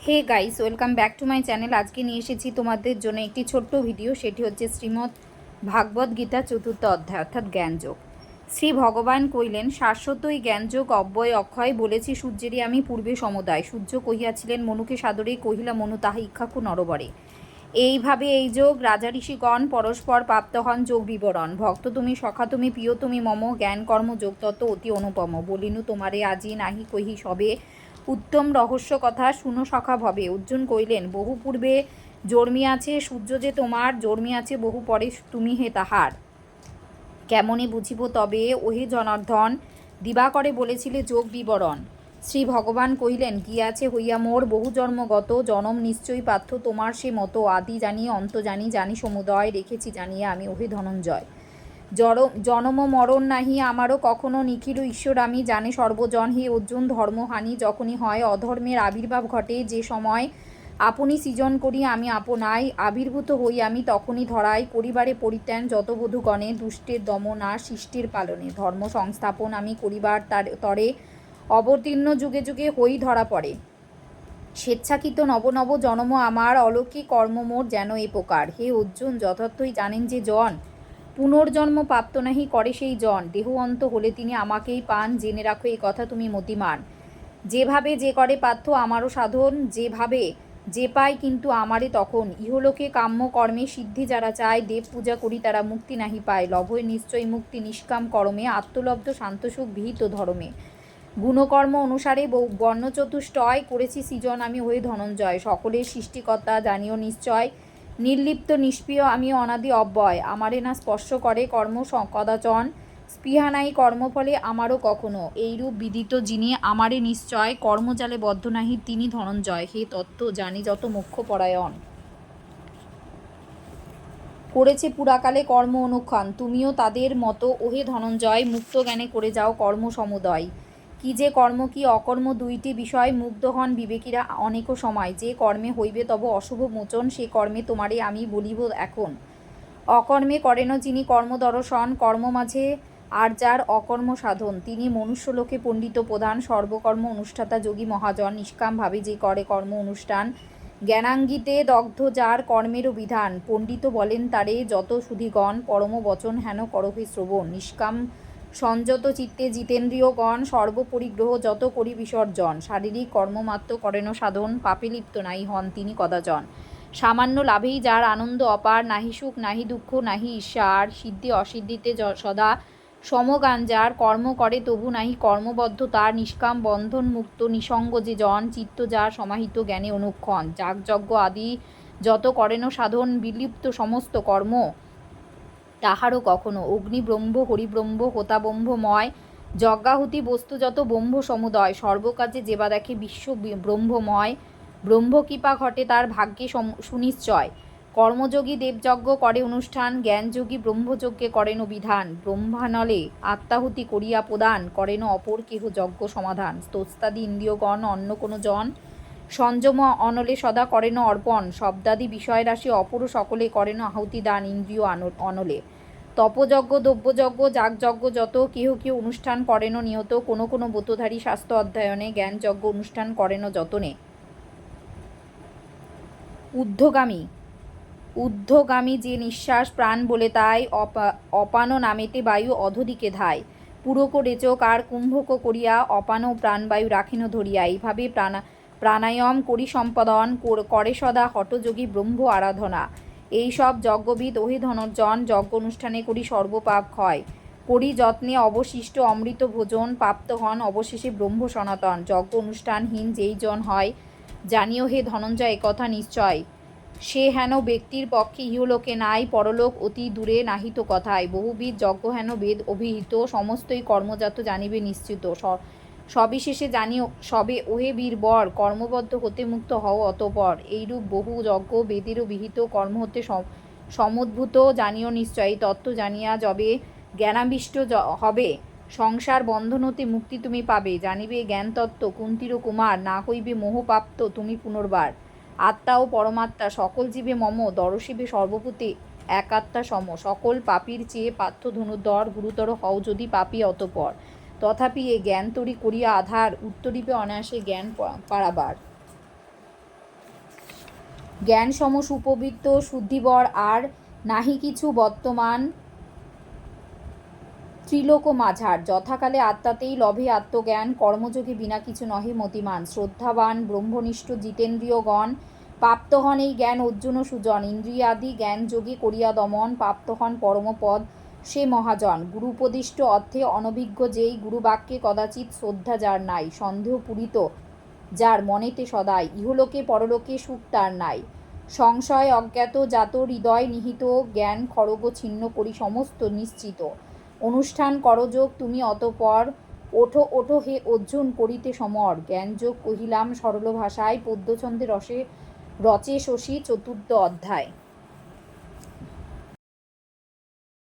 Hey guys, welcome back to my channel. আজকে নিয়ে এসেছি তোমাদের জন্য একটি ছোট্ট ভিডিও। সেটি হচ্ছে শ্রীমদ্ ভাগবত গীতা চতুর্থ অধ্যায় অর্থাৎ জ্ঞানযোগ। শ্রী ভগবান কইলেন, শাশ্বতই জ্ঞানযোগ অব্যয় অক্ষয়। বলেছি সূর্যেরই আমি পূর্বে সমুদায়। সূর্য কহিয়াছিলেন মনুকে সাদরে, কহিলা মনু তাহা ইক্ষাকু নরবরে। এইভাবে এই যোগ রাজা ঋষিগণ পরস্পর প্রাপ্ত হন যোগ বিবরণ। ভক্ত তুমি, সখা তুমি, প্রিয় তুমি মম, জ্ঞান কর্ম যোগ তত্ত্ব অতি অনুপম। বলিনু তোমারে আজি নাহি কহি সবে, উত্তম রহস্য কথা শুনো সখা ভবে। অর্জুন কইলেন, বহু পূর্বে জন্মিয়াছে সূর্য যে তোমার, জন্মিয়াছে বহু পরে তুমি হে তাহার। কেমনে বুঝিব তবে ওহে জনার্দন, দিবাকরে বলেছিলে যোগ বিবরণ। শ্রী ভগবান কহিলেন, গিয়াছে হইয়া মোর বহু জন্মগত, জনম নিশ্চয়ই পার্থ তোমার সে মতো। আদি জানি অন্ত জানি, জানি সমুদয়, রেখেছি জানিয়া আমি ওহে ধনঞ্জয়। জনম মরণ নাহি আমারও কখনো, নিখিল ঈশ্বর আমি জানে সর্বজন। হে অর্জুন, ধর্মহানি যখনই হয়, অধর্মের আবির্ভাব ঘটে যে সময়, আপনি সৃজন করি আমি আপনাই, আবির্ভূত হই আমি তখনই ধরাই। পরিবারে পরিত্যান যত বধূগণে, দুষ্টের দমন আর সৃষ্টির পালনে, ধর্ম সংস্থাপন আমি করিবার তরে, অবতীর্ণ যুগে যুগে হই ধরা পড়ে। স্বেচ্ছাকৃত নব নব জনম আমার, অলৌকিক কর্ম মোর যেন এ প্রকার। হে অর্জুন, যথার্থই জানেন যে জন পুনর্জন্ম প্রাপ্ত নাহি করে সেই জন, দেহ অন্ত হলে তিনি আমাকেই পান। জেনে রাখো এই কথা তুমি মতিমান। যেভাবে যে করে পার্থ আমারও সাধন, যেভাবে যে পায় কিন্তু আমারে তখন। ইহলোকে কাম্য কর্মে সিদ্ধি যারা চায়, দেব পূজা করি তারা মুক্তি নাহি পায়। লভয় নিশ্চয় মুক্তি নিষ্কাম কর্মে, আত্মলব্ধ শান্তসুখ বিহিত ধর্মে। গুণকর্ম অনুসারে বর্ণচতুষ্টয়, করেছি সৃজন আমি হয়ে ধনঞ্জয়। সকলের সৃষ্টিকর্তা জানিও নিশ্চয়, নির্লিপ্ত নিষ্প্রিয় আমি অনাদি অব্যয়। আমারে না স্পর্শ করে কর্ম কদাচন, স্পৃহা নাই কর্মফলে আমারও কখনো। এইরূপ বিদিত যিনি আমারে নিশ্চয়, কর্মজালে বদ্ধ নাহি তিনি ধনঞ্জয়। হে তত্ত্ব জানি যত মোক্ষপরায়ণ, করেছে পুরাকালে কর্ম অনুক্ষণ, তুমিও তাদের মতো ওহে ধনঞ্জয়। মুক্ত জ্ঞানে করে যাও কর্ম সমুদয়। কি যে কর্ম কি অকর্ম দুইটি বিষয়, মুগ্ধ হন বিবেকীরা অনেক সময়। যে কর্মে হইবে তব অশুভ মোচন, সে কর্মে তোমারে আমি বলিব এখন। অকর্মে করেন যিনি কর্মদর্শন, কর্ম মাঝে আর যার অকর্ম সাধন, তিনি মনুষ্যলোকে পণ্ডিত প্রধান। সর্বকর্ম অনুষ্ঠাতা যোগী মহাজন, নিষ্কামভাবে যে করে কর্ম অনুষ্ঠান। জ্ঞানাঙ্গিতে দগ্ধ যার কর্মেরও বিধান, পণ্ডিত বলেন তারে যত সুধীগণ। পরম বচন হেন করহে শ্রবণ, নিষ্কাম সংযত চিত্তে জিতেন্দ্রিয়গণ। সর্বপরিগ্রহ যত করি বিসর্জন, শারীরিক কর্মমাত্র করেন সাধন। পাপে লিপ্ত নাই হন তিনি কদাচন। সামান্য লাভেই যার আনন্দ অপার, নাহি সুখ নাহি দুঃখ নাহি ঈর্ষা আর। সিদ্ধি অসিদ্ধিতে সদা সমগান যার, কর্ম করে তবু নাহি কর্মবদ্ধ তার। নিষ্কাম বন্ধন মুক্ত নিসঙ্গ যে জন, চিত্ত যার সমাহিত জ্ঞানে অনুক্ষণ। যাগযজ্ঞ আদি যত করেন সাধন, বিলুপ্ত সমস্ত কর্ম তাহারও কখনো। অগ্নি ব্রহ্ম হরিব্রহ্ম হোতা ব্রহ্মময়, যজ্ঞাহুতি বস্তু যত ব্রহ্ম সমুদয়। সর্বকাজে যেবা দেখে বিশ্ব ব্রহ্মময়, ব্রহ্মকৃপা ঘটে তার ভাগ্যে সুনিশ্চয়। কর্মযোগী দেবযজ্ঞ করে অনুষ্ঠান, জ্ঞানযোগী ব্রহ্মযজ্ঞে করেন বিধান। ব্রহ্মানলে আত্মাহুতি করিয়া প্রদান, করেন অপর কেহ যজ্ঞ সমাধান। স্তোস্তাদি ইন্দ্রিয়গণ অন্য কোনো জন, সংযম অনলে সদা করেন অর্পণ। শব্দাদি বিষয়রাশি অপর সকলে করেন আহুতি দান, ইন্দ্রিয় অনলে। তপযজ্ঞ দ্রব্যযজ্ঞ যাগযজ্ঞ যত, কেহ কেহ অনুষ্ঠান করেন নিহত। কোনো কোনো ব্রতধারী শাস্ত্র অধ্যয়নে, জ্ঞানযজ্ঞ অনুষ্ঠান করেন যতনে। ঊর্ধ্বগামী যে নিঃশ্বাস প্রাণ বলে তাই, অপান নামেতে বায়ু অধদিকে ধায়। পুরক রেচক আর কুম্ভক করিয়া, অপান প্রাণবায়ু রাখেন ধরিয়া। এইভাবে প্রাণায়াম করি সম্পাদন, করে সদা হঠযোগী ব্রহ্ম আরাধনা। এইসব যজ্ঞবিদ ওহে ধনর্জন, যজ্ঞ অনুষ্ঠানে করি সর্বপাপ ক্ষয়। করি যত্নে অবশিষ্ট অমৃত ভোজন, প্রাপ্ত হন অবশেষে ব্রহ্ম সনাতন। যজ্ঞ অনুষ্ঠানহীন যেই জন হয়, জানিও হে ধনঞ্জয় একথা নিশ্চয়। সে হেন ব্যক্তির পক্ষে ইহলোকে নাই, পরলোক অতি দূরে নাহিত কথায়। বহুবিধ যজ্ঞ হেন বেদ অভিহিত, সমস্তই কর্মজাত জানিবে নিশ্চিত। সবিশেষে জানিও সবে ওহে বীরবর, কর্মবদ্ধ হতে মুক্ত হও অতঃপর। এইরূপ বহু যজ্ঞ বেদেরও বিহিত, কর্ম হতে সমুদ্ভূত জানিও নিশ্চয়। এই তত্ত্ব জানিয়া যবে জ্ঞানাবিষ্ট হবে, সংসার বন্ধন হতে মুক্তি তুমি পাবে। জানিবে জ্ঞান তত্ত্ব কুন্তির কুমার, না হইবে মোহপ্রাপ্ত তুমি পুনর্বার। আত্মা ও পরমাত্মা সকল জীবে মম, দর্শিবে সর্বভূতে এক আত্মা সম। সকল পাপীর চেয়ে পার্থ ধনুর্ধর, গুরুতর হও যদি পাপী অতঃপর। তথাপি এ জ্ঞান তরি করিয়া আধার, উত্তরীপে অনায়াসে জ্ঞান পারাবার। জ্ঞান সম সুপবিত্ত শুদ্ধিবর আর নাহি কিছু বর্তমান ত্রিলোক মাঝার। যথাকালে আত্মাতেই লভে আত্মজ্ঞান, কর্মযোগে বিনা কিছু নহে মতিমান। শ্রদ্ধাবান ব্রহ্মনিষ্ঠ জিতেন্দ্রিয়গণ প্রাপ্ত হন এই জ্ঞান অর্জুন সুজন। ইন্দ্রিয়াদি জ্ঞান যোগে করিয়া দমন, প্রাপ্ত হন পরমপদ সে মহাজন। গুরুপদিষ্ট অর্থে অনভিজ্ঞ যেই, গুরুবাক্যে কদাচিৎ শ্রদ্ধা যার নাই। সন্দেহ পূরিত যার মনেতে সদাই, ইহলোকে পরলোকে সুখ তার নাই। সংশয় অজ্ঞাত জাত হৃদয় নিহিত, জ্ঞান খড়গ ছিন্ন করি সমস্ত নিশ্চিত। অনুষ্ঠান করযোগ তুমি অতঃপর, ওঠো ওঠো হে অর্জুন করিতে সমর। জ্ঞানযোগ কহিলাম সরল ভাষায়, পদ্যছন্দে রসে রচে শশী 4th অধ্যায়।